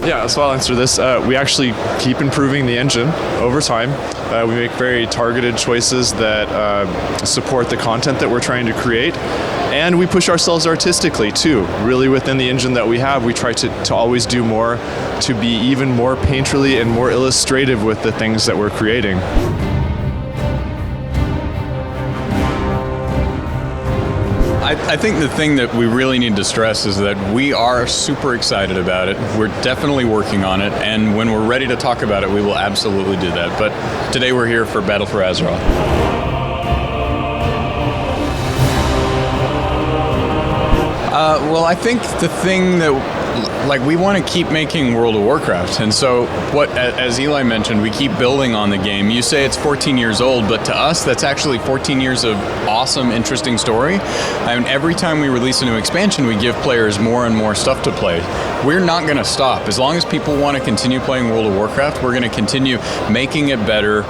Yeah, so I'll answer this. We actually keep improving the engine over time. We make very targeted choices that support the content that we're trying to create. And we push ourselves artistically too. Really within the engine that we have, we try to always do more, to be even more painterly and more illustrative with the things that we're creating. I think the thing that we really need to stress is that we are super excited about it. We're definitely working on it, and when we're ready to talk about it, we will absolutely do that. But today we're here for Battle for Azeroth. Well, I think the thing that, we want to keep making World of Warcraft, and so as Eli mentioned, we keep building on the game. You say it's 14 years old, but to us, that's actually 14 years of awesome, interesting story. And every time we release a new expansion, we give players more and more stuff to play. We're not going to stop. As long as people want to continue playing World of Warcraft, we're going to continue making it better,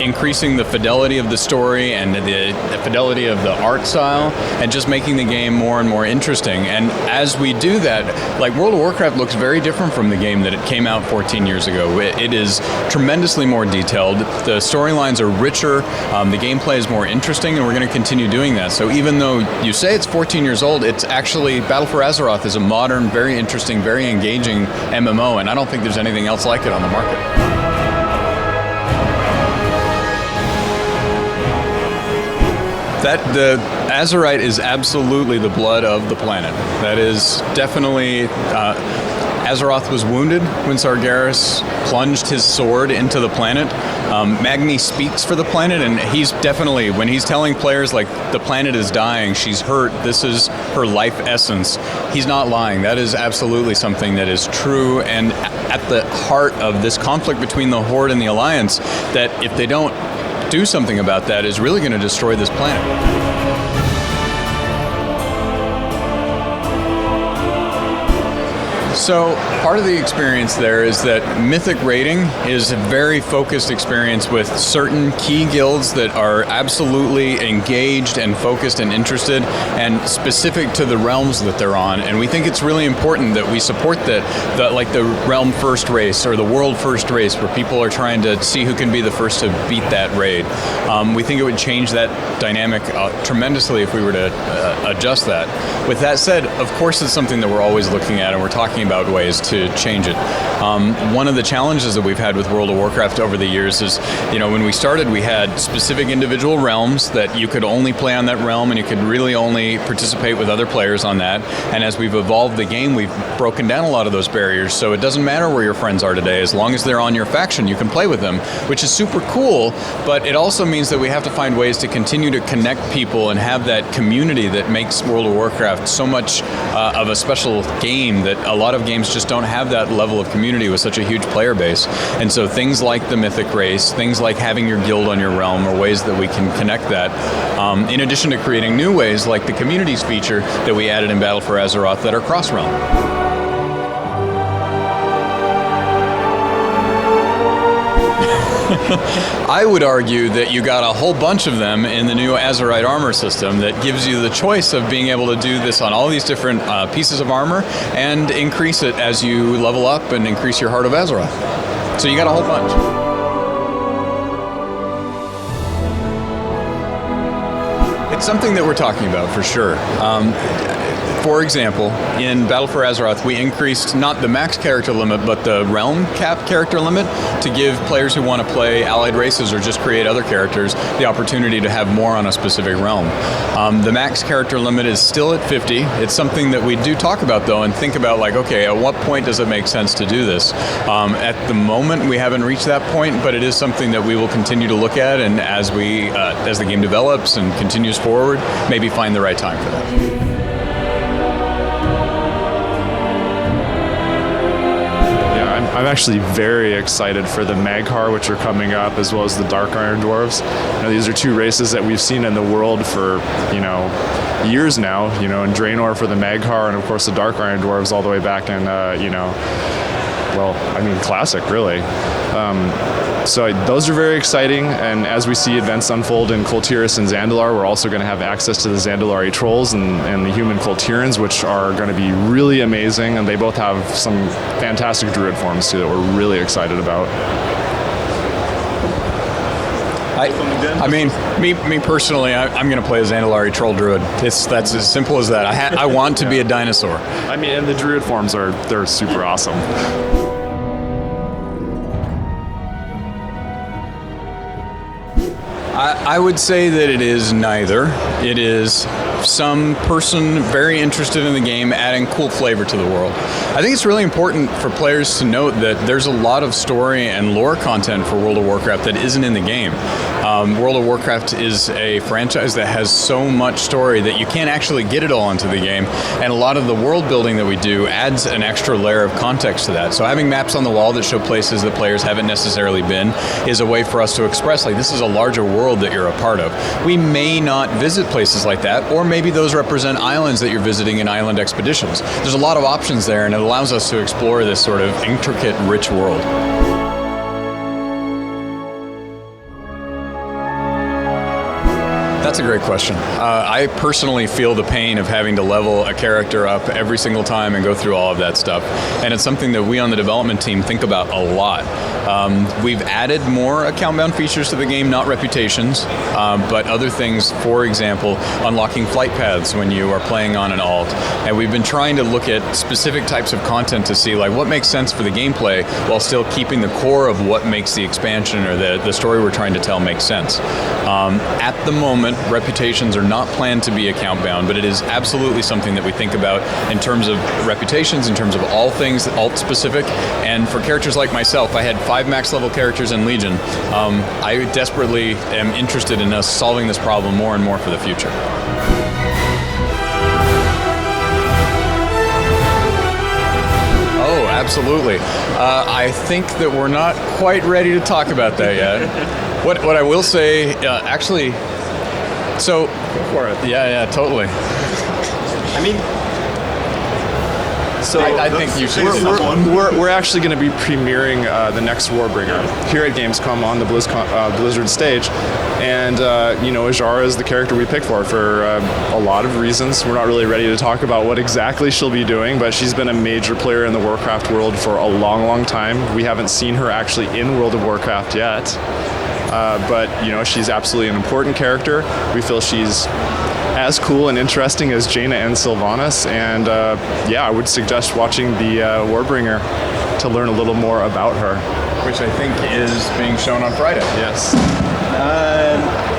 increasing the fidelity of the story and the fidelity of the art style, and just making the game more and more interesting. And as we do that, World of Warcraft looks very different from the game that it came out 14 years ago. It is tremendously more detailed. The storylines are richer. The gameplay is more interesting, and we're going to continue doing that. So even though you say it's 14 years old, it's actually, Battle for Azeroth is a modern, very interesting, very engaging MMO, and I don't think there's anything else like it on the market. The Azerite is absolutely the blood of the planet. That is definitely, Azeroth was wounded when Sargeras plunged his sword into the planet. Magni speaks for the planet, and he's definitely, when he's telling players the planet is dying, she's hurt, this is her life essence, he's not lying. That is absolutely something that is true, and at the heart of this conflict between the Horde and the Alliance, that if they don't do something about that, is really going to destroy this planet. So part of the experience there is that Mythic raiding is a very focused experience with certain key guilds that are absolutely engaged and focused and interested and specific to the realms that they're on. And we think it's really important that we support that, like the realm first race or the world first race, where people are trying to see who can be the first to beat that raid. We think it would change that dynamic tremendously if we were to adjust that. With that said, of course it's something that we're always looking at, and we're talking about ways to change it. One of the challenges that we've had with World of Warcraft over the years is, when we started, we had specific individual realms that you could only play on that realm, and you could really only participate with other players on that. And as we've evolved the game, we've broken down a lot of those barriers, so it doesn't matter where your friends are today. As long as they're on your faction, you can play with them, which is super cool, but it also means that we have to find ways to continue to connect people and have that community that makes World of Warcraft so much of a special game, that a lot of games just don't have that level of community with such a huge player base. And so things like the Mythic race, things like having your guild on your realm, are ways that we can connect that. In addition to creating new ways like the communities feature that we added in Battle for Azeroth that are cross-realm. I would argue that you got a whole bunch of them in the new Azerite armor system that gives you the choice of being able to do this on all these different pieces of armor and increase it as you level up and increase your Heart of Azeroth. So you got a whole bunch. It's something that we're talking about for sure. For example, in Battle for Azeroth, we increased not the max character limit, but the realm cap character limit to give players who want to play allied races or just create other characters the opportunity to have more on a specific realm. The max character limit is still at 50. It's something that we do talk about, though, and think about, okay, at what point does it make sense to do this? At the moment, we haven't reached that point, but it is something that we will continue to look at, and as the game develops and continues forward, maybe find the right time for that. I'm actually very excited for the Mag'har, which are coming up, as well as the Dark Iron Dwarves. These are two races that we've seen in the world for, years now, in Draenor for the Mag'har, and of course the Dark Iron Dwarves all the way back in, well, I mean, classic, really. So those are very exciting, and as we see events unfold in Kultiris and Zandalar, we're also going to have access to the Zandalari trolls and the human Kultirans, which are going to be really amazing, and they both have some fantastic druid forms too that we're really excited about. I mean, me personally, I'm going to play a Zandalari Troll Druid. That's as simple as that. I want to be a dinosaur. I mean, and the druid forms they're super awesome. I would say that it is neither. It is some person very interested in the game adding cool flavor to the world. I think it's really important for players to note that there's a lot of story and lore content for World of Warcraft that isn't in the game. World of Warcraft is a franchise that has so much story that you can't actually get it all into the game, and a lot of the world building that we do adds an extra layer of context to that. So having maps on the wall that show places that players haven't necessarily been is a way for us to express, like, this is a larger world that you're a part of. We may not visit places like that, or maybe those represent islands that you're visiting in island expeditions. There's a lot of options there, and it allows us to explore this sort of intricate, rich world. That's a great question. I personally feel the pain of having to level a character up every single time and go through all of that stuff. And it's something that we on the development team think about a lot. We've added more account-bound features to the game, not reputations, but other things, for example, unlocking flight paths when you are playing on an alt. And we've been trying to look at specific types of content to see, like, what makes sense for the gameplay while still keeping the core of what makes the expansion or the story we're trying to tell make sense. At the moment, reputations are not planned to be account bound, but it is absolutely something that we think about in terms of reputations, in terms of all things alt specific. And for characters like myself, I had 5 max level characters in Legion. I desperately am interested in us solving this problem more and more for the future. Oh, absolutely. I think that we're not quite ready to talk about that yet. What I will say, actually, so Go for it. yeah, totally. I mean, so I think you should. we're actually going to be premiering the next Warbringer here at Gamescom on the Blizzard stage, and Ajara is the character we picked for a lot of reasons. We're not really ready to talk about what exactly she'll be doing, but she's been a major player in the Warcraft world for a long, long time. We haven't seen her actually in World of Warcraft yet. But she's absolutely an important character. We feel she's as cool and interesting as Jaina and Sylvanas, and I would suggest watching the Warbringer to learn a little more about her. Which I think is being shown on Friday. Yes.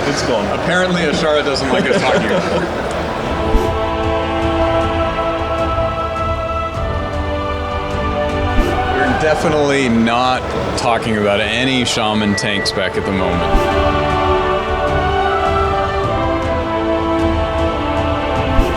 It's cool. Apparently Ashara doesn't like us talking about it. Definitely not talking about any shaman tanks back at the moment.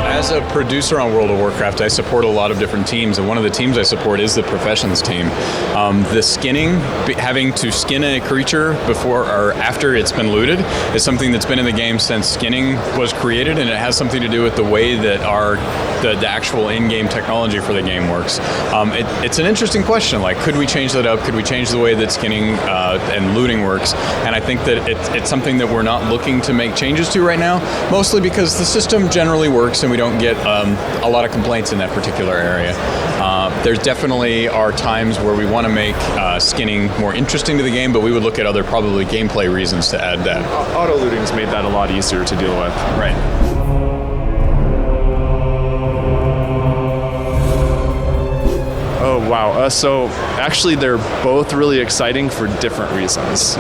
As a producer on World of Warcraft, I support a lot of different teams, and one of the teams I support is the Professions team. The skinning, having to skin a creature before or after it's been looted, is something that's been in the game since skinning was created, and it has something to do with the way that the actual in-game technology for the game works. It's an interesting question, like, could we change that up? Could we change the way that skinning and looting works? And I think that it's something that we're not looking to make changes to right now, mostly because the system generally works and we don't get a lot of complaints in that particular area. There's definitely are times where we want to make skinning more interesting to the game, but we would look at other probably gameplay reasons to add that. Auto-looting's made that a lot easier to deal with. Right. Oh, wow. So actually they're both really exciting for different reasons.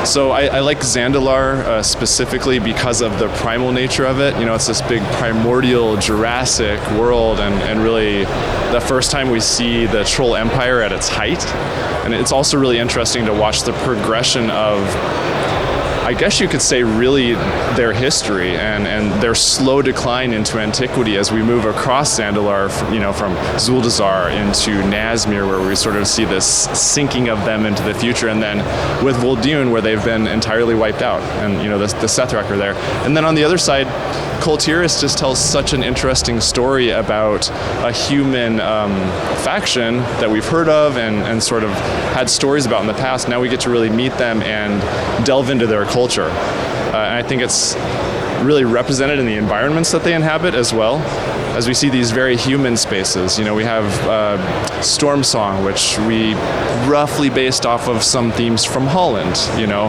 So I like Zandalar specifically because of the primal nature of it. It's this big primordial Jurassic world, and really the first time we see the Troll Empire at its height. And it's also really interesting to watch the progression of, I guess you could say, really their history and their slow decline into antiquity as we move across Zandalar, from Zuldazar into Nazmir, where we sort of see this sinking of them into the future, and then with Vol'dun, where they've been entirely wiped out, and the Sethrak are there. And then on the other side, Kultiris just tells such an interesting story about a human faction that we've heard of and sort of had stories about in the past. Now we get to really meet them and delve into their culture. And I think it's really represented in the environments that they inhabit as well. As we see these very human spaces, you know, we have Storm Song, which we roughly based off of some themes from Holland. You know,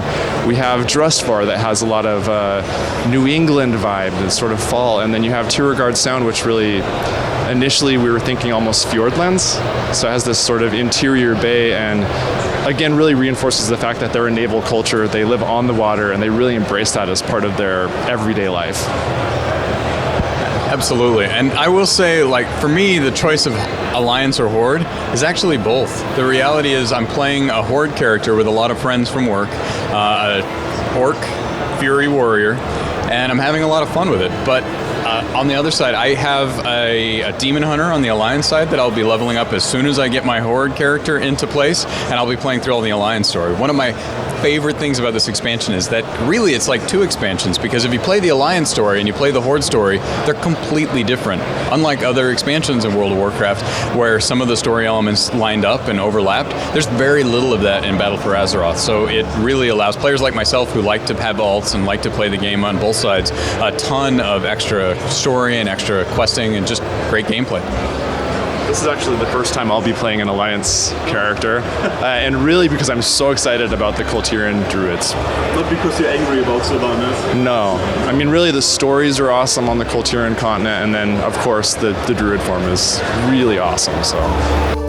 we have Drustvar that has a lot of New England vibe, and sort of fall, and then you have Tiergard Sound, which really initially we were thinking almost Fjordlands, so it has this sort of interior bay, and again really reinforces the fact that they're a naval culture. They live on the water, and they really embrace that as part of their everyday life. Absolutely. And I will say, like, for me, the choice of Alliance or Horde is actually both. The reality is I'm playing a Horde character with a lot of friends from work, a Orc Fury Warrior, and I'm having a lot of fun with it. But on the other side, I have a Demon Hunter on the Alliance side that I'll be leveling up as soon as I get my Horde character into place, and I'll be playing through all the Alliance story. One of my favorite things about this expansion is that really it's like two expansions, because if you play the Alliance story and you play the Horde story, they're completely different. Unlike other expansions in World of Warcraft, where some of the story elements lined up and overlapped, there's very little of that in Battle for Azeroth. So it really allows players like myself who like to have alts and like to play the game on both sides a ton of extra story and extra questing and just great gameplay. This is actually the first time I'll be playing an Alliance character, and really because I'm so excited about the Kultiran Druids. Not because you're angry about Sylvanas. No. I mean, really the stories are awesome on the Kultiran continent, and then, of course, the Druid form is really awesome, so...